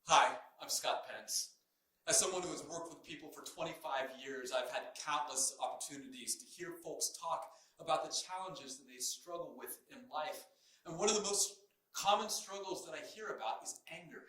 Hi, I'm Scott Pence. As someone who has worked with people for 25 years, I've had countless opportunities to hear folks talk about the challenges that they struggle with in life. And one of the most common struggles that I hear about is anger.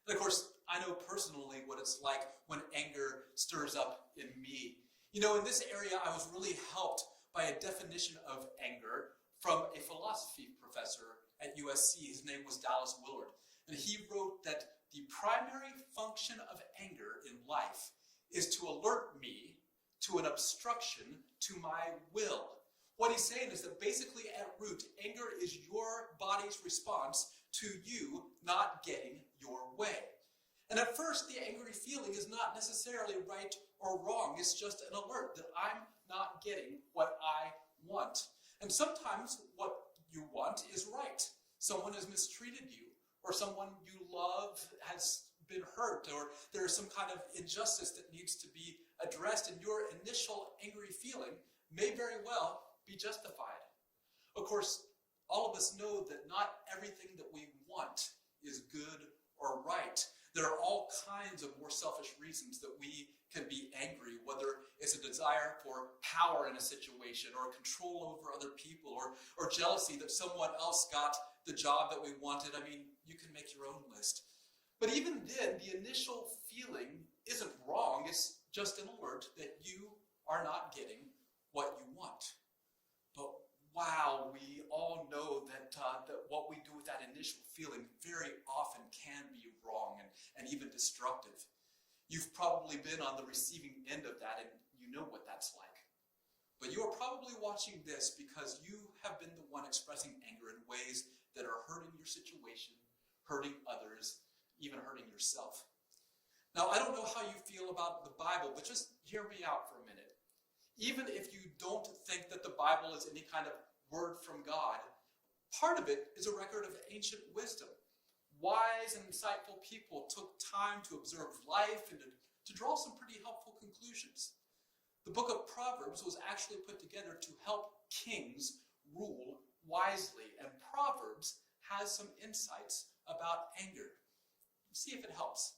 And of course, I know personally what it's like when anger stirs up in me. In this area, I was really helped by a definition of anger from a philosophy professor at USC. His name was Dallas Willard. And he wrote that the primary function of anger in life is to alert me to an obstruction to my will. What he's saying is that basically at root, anger is your body's response to you not getting your way. And at first, the angry feeling is not necessarily right or wrong. It's just an alert that I'm not getting what I want. And sometimes what you want is right. Someone has mistreated you, or someone you love has been hurt, or there's some kind of injustice that needs to be addressed, and your initial angry feeling may very well be justified. Of course, all of us know that not everything that we want is good or right. There are all kinds of more selfish reasons that we can be angry, whether it's a desire for power in a situation, or control over other people, or jealousy that someone else got the job that we wanted. I mean, you can make your own list. But even then, the initial feeling isn't wrong. It's just an alert that you are not getting what you want. But wow, we all know that what we do with that initial feeling very often can be wrong and even destructive. You've probably been on the receiving end of that, and you know what that's like. But you are probably watching this because you have been the one expressing anger in ways that are hurting your situation, hurting others, even hurting yourself. Now, I don't know how you feel about the Bible, but just hear me out for a minute. Even if you don't think that the Bible is any kind of word from God, part of it is a record of ancient wisdom. Wise and insightful people took time to observe life and to draw some pretty helpful conclusions. The book of Proverbs was actually put together to help kings rule wisely, and Proverbs has some insights about anger. See if it helps.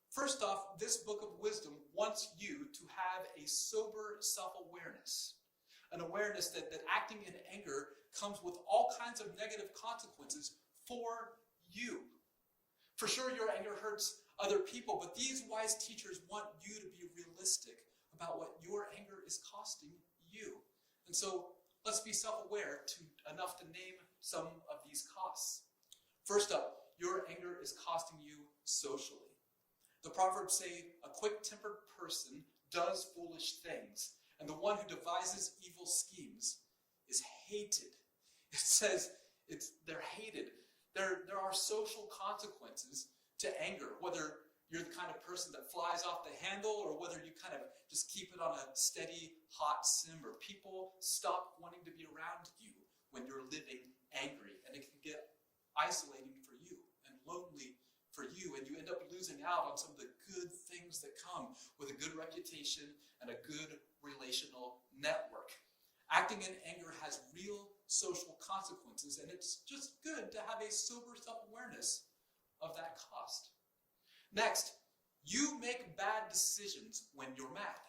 First off, this book of wisdom wants you to have a sober self-awareness, an awareness that acting in anger comes with all kinds of negative consequences for you. For sure, your anger hurts other people, but these wise teachers want you to be realistic about what your anger is costing you. And so let's be self-aware enough to name some of these costs. First up, your anger is costing you socially. The Proverbs say, a quick-tempered person does foolish things, and the one who devises evil schemes is hated. It says they're hated. There are social consequences to anger, whether you're the kind of person that flies off the handle or whether you kind of just keep it on a steady, hot simmer. People stop wanting to be around you when you're living angry, and it can get isolating for you and lonely for you, and you end up losing out on some of the good things that come with a good reputation and a good relational network. Acting in anger has real social consequences, and it's just good to have a sober self-awareness of that cost. Next, you make bad decisions when you're mad.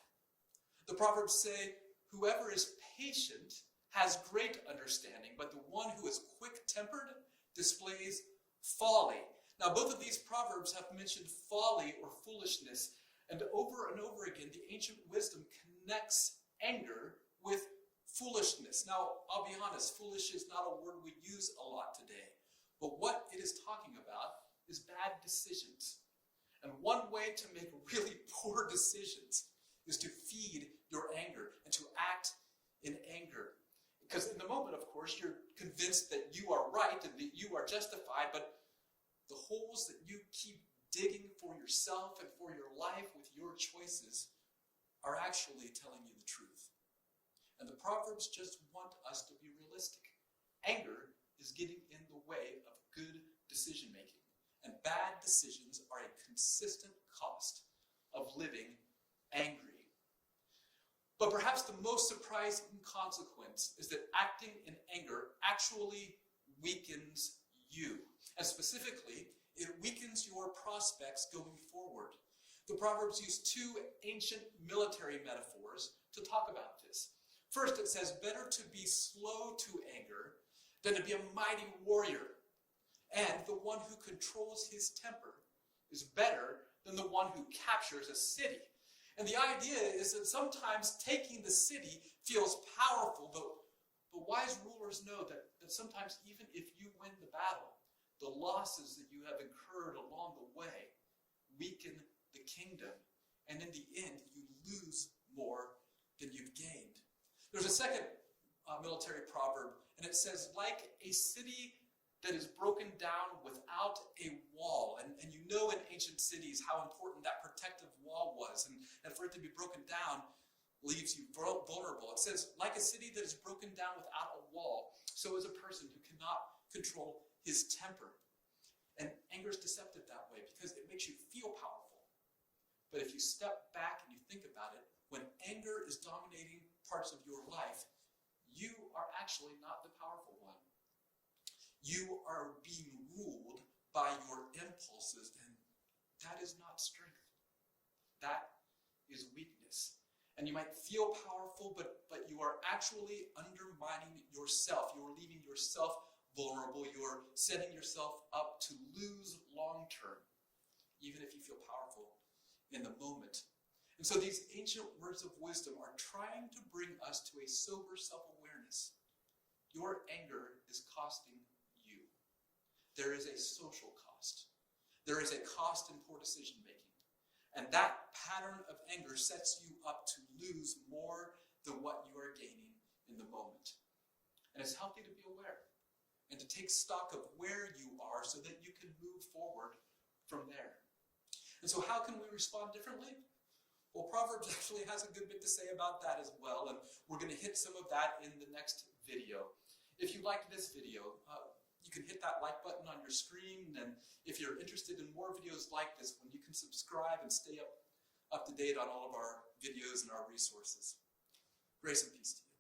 The Proverbs say, whoever is patient has great understanding, but the one who is quick-tempered displays folly. Now, both of these proverbs have mentioned folly or foolishness, and over again, the ancient wisdom connects anger with foolishness. Now, I'll be honest, foolish is not a word we use a lot today, but what it is talking about is bad decisions. And one way to make really poor decisions is to feed your anger and to act in anger. Because in the moment, of course, you're convinced that you are right and that you are justified, but the holes that you keep digging for yourself and for your life with your choices are actually telling you the truth. And the Proverbs just want us to be realistic. Anger is getting in the way of good decision making, and bad decisions are a consistent cost of living angry. But perhaps the most surprising consequence is that acting in anger actually weakens you. And specifically, it weakens your prospects going forward. The Proverbs use two ancient military metaphors to talk about this. First, it says, better to be slow to anger than to be a mighty warrior. And the one who controls his temper is better than the one who captures a city. And the idea is that sometimes taking the city feels powerful, but wise rulers know that sometimes even if you win the battle, the losses that you have incurred along the way weaken the kingdom. And in the end, you lose more than you've gained. There's a second military proverb, and it says, like a city that is broken down without a wall. And you know in ancient cities how important that protective wall was. And for it to be broken down leaves you vulnerable. It says, like a city that is broken down without a wall, so is a person who cannot control his temper. And anger is deceptive that way because it makes you feel powerful. But if you step back and you think about it, when anger is dominating parts of your life, you are actually not the powerful one. You are being ruled by your impulses, and that is not strength. That is weakness. And you might feel powerful, but you are actually undermining yourself. You are leaving yourself vulnerable. You are setting yourself up to lose long term, even if you feel powerful in the moment. And so these ancient words of wisdom are trying to bring us to a sober self-awareness. Your anger is costing you. There is a social cost. There is a cost in poor decision-making. And that pattern of anger sets you up to lose more than what you are gaining in the moment. And it's healthy to be aware and to take stock of where you are so that you can move forward from there. And so how can we respond differently? Well, Proverbs actually has a good bit to say about that as well, and we're going to hit some of that in the next video. If you liked this video, you can hit that like button on your screen, and if you're interested in more videos like this one, you can subscribe and stay up to date on all of our videos and our resources. Grace and peace to you.